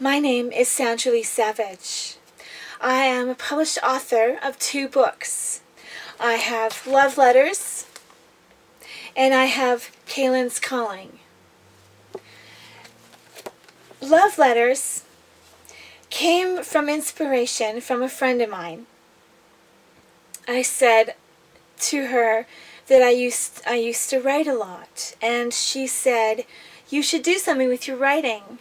My name is Sandra Leigh Savage. I am a published author of 2 books. I have Love Letters and I have Kaylin's Calling. Love Letters came from inspiration from a friend of mine. I said to her that I used to write a lot, and she said, "You should do something with your writing."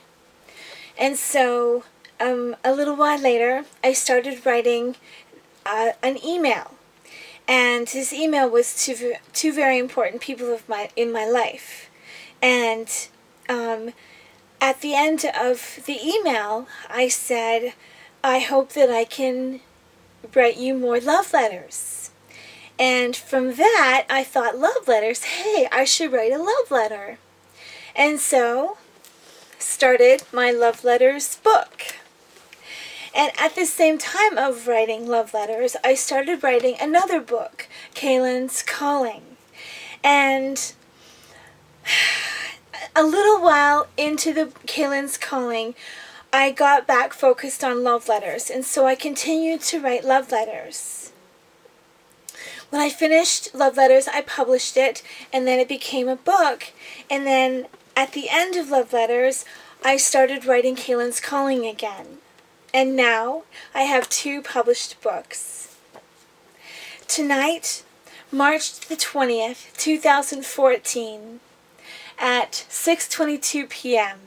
And so a little while later, I started writing an email, and this email was to two very important people in my life. And at the end of the email, I said, "I hope that I can write you more love letters." And from that, I thought, love letters, hey, I should write a love letter. And so, started my love letters book. And at the same time of writing love letters, I started writing another book, Kaylin's Calling. And a little while into the Kaylin's Calling, I got back focused on love letters, and so I continued to write love letters. When I finished Love Letters, I published it, and then it became a book. And then at the end of Love Letters, I started writing Kaylin's Calling again. And now I have 2 published books. Tonight, March the 20th, 2014, at 6:22 p.m.,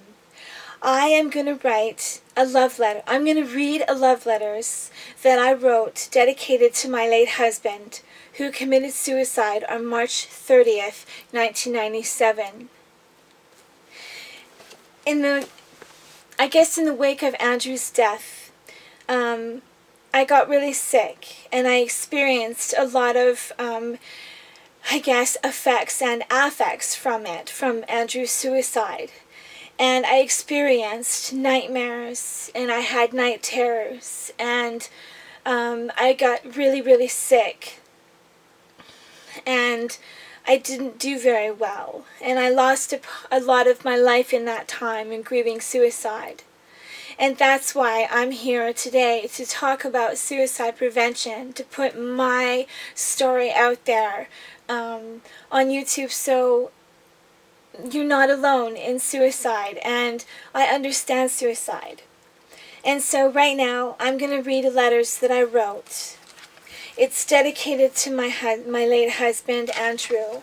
I am going to write a love letter. I'm going to read a love letters that I wrote dedicated to my late husband, who committed suicide on March 30th, 1997. In the wake of Andrew's death, I got really sick, and I experienced a lot of, effects and affects from Andrew's suicide. And I experienced nightmares, and I had night terrors, and I got really, really sick. And I didn't do very well, and I lost a lot of my life in that time in grieving suicide. And that's why I'm here today, to talk about suicide prevention, to put my story out there on YouTube, so you're not alone in suicide, and I understand suicide. And so right now, I'm going to read the letters that I wrote. It's dedicated to my late husband, Andrew.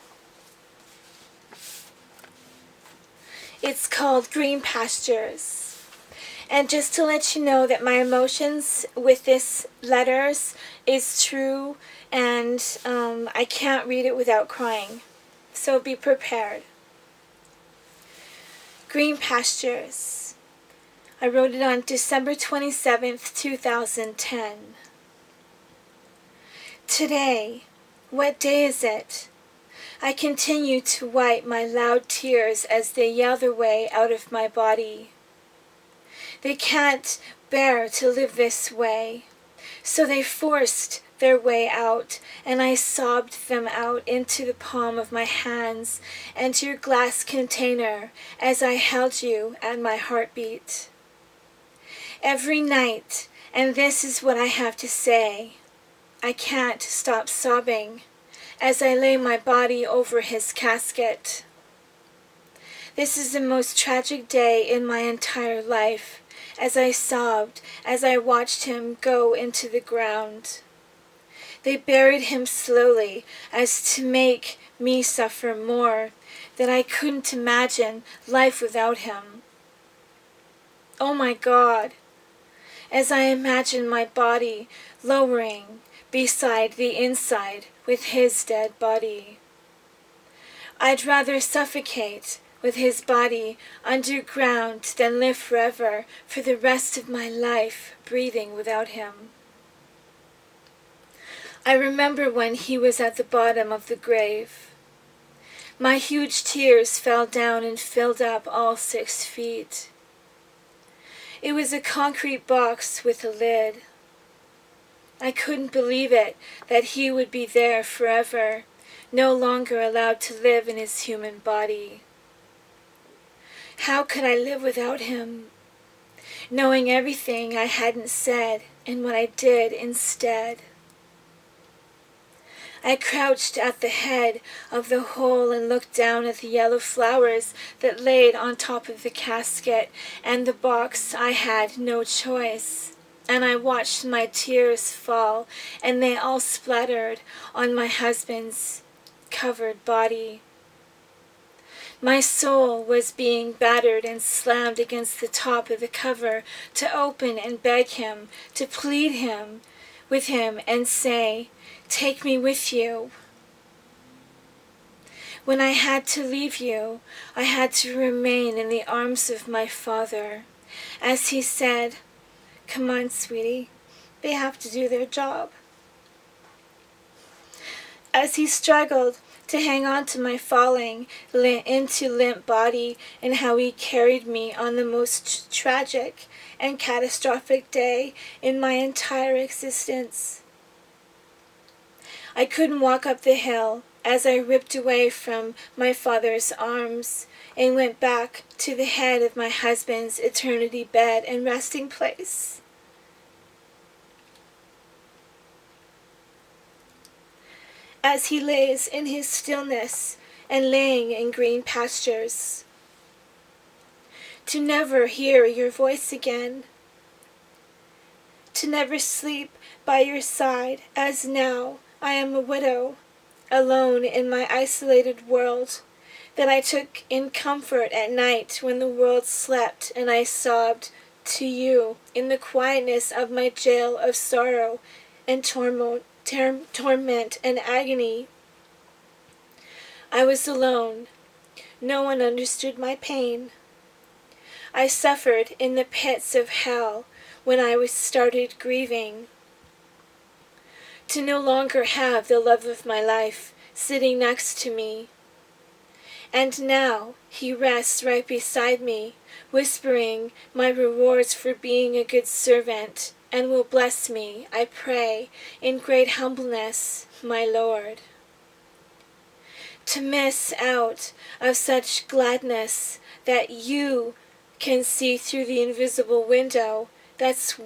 It's called Green Pastures. And just to let you know that my emotions with this letters is true, and I can't read it without crying. So be prepared. Green Pastures. I wrote it on December 27th, 2010. Today, what day is it? I continue to wipe my loud tears as they yell their way out of my body. They can't bear to live this way, so they forced their way out, and I sobbed them out into the palm of my hands and your glass container as I held you at my heartbeat. Every night, and this is what I have to say, I can't stop sobbing as I lay my body over his casket. This is the most tragic day in my entire life, as I sobbed as I watched him go into the ground. They buried him slowly as to make me suffer more, that I couldn't imagine life without him. Oh my God! As I imagine my body lowering beside the inside with his dead body. I'd rather suffocate with his body underground than live forever for the rest of my life breathing without him. I remember when he was at the bottom of the grave. My huge tears fell down and filled up all 6 feet. It was a concrete box with a lid. I couldn't believe it, that he would be there forever, no longer allowed to live in his human body. How could I live without him? knowing everything I hadn't said and what I did instead. I crouched at the head of the hole and looked down at the yellow flowers that laid on top of the casket and the box. I had no choice. And I watched my tears fall, and they all splattered on my husband's covered body. My soul was being battered and slammed against the top of the cover to open and beg him, to plead him with him and say, "Take me with you." When I had to leave you, I had to remain in the arms of my father, as he said, "Come on, sweetie, they have to do their job." As he struggled to hang on to my falling into limp body, and how he carried me on the most tragic and catastrophic day in my entire existence. I couldn't walk up the hill as I ripped away from my father's arms and went back to the head of my husband's eternity bed and resting place. As he lays in his stillness and laying in green pastures, to never hear your voice again, to never sleep by your side, as now I am a widow, alone in my isolated world, that I took in comfort at night when the world slept, and I sobbed to you in the quietness of my jail of sorrow and torment and agony. I was alone. No one understood my pain. I suffered in the pits of hell when I started grieving. To no longer have the love of my life sitting next to me. And now he rests right beside me, whispering my rewards for being a good servant, and will bless me, I pray, in great humbleness, my Lord. To miss out of such gladness that you can see through the invisible window, that's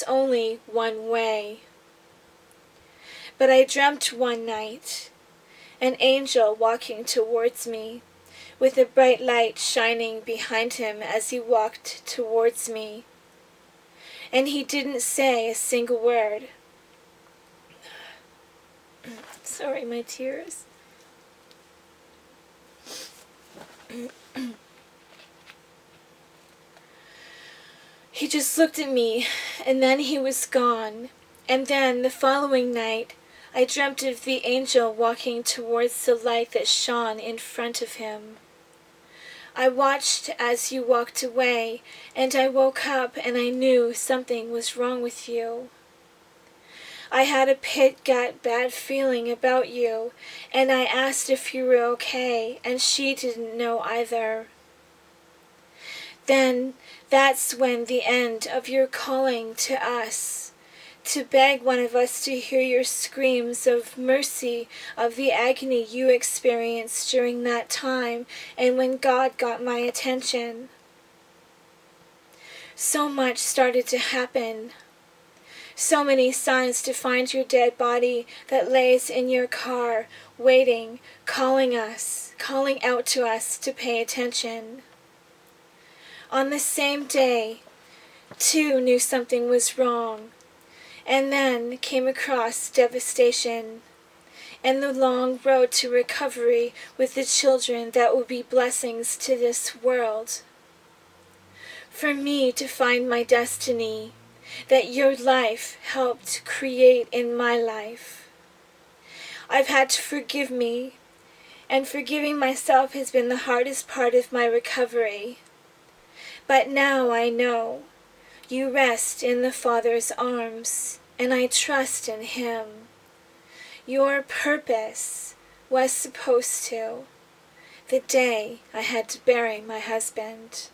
only one way. But I dreamt one night, an angel walking towards me, with a bright light shining behind him as he walked towards me. And he didn't say a single word. Sorry, my tears. He just looked at me, and then he was gone. And then, the following night, I dreamt of the angel walking towards the light that shone in front of him. I watched as you walked away, and I woke up and I knew something was wrong with you. I had a pit-gut bad feeling about you, and I asked if you were okay, and she didn't know either. Then that's when the end of your calling to us, to beg one of us to hear your screams of mercy, of the agony you experienced during that time, and when God got my attention. So much started to happen. So many signs to find your dead body that lays in your car, waiting, calling out to us to pay attention. On the same day, two knew something was wrong, and then came across devastation, and the long road to recovery with the children that will be blessings to this world. For me to find my destiny, that your life helped create in my life. I've had to forgive me, and forgiving myself has been the hardest part of my recovery. But now I know you rest in the Father's arms, and I trust in Him. Your purpose was supposed to, the day I had to bury my husband.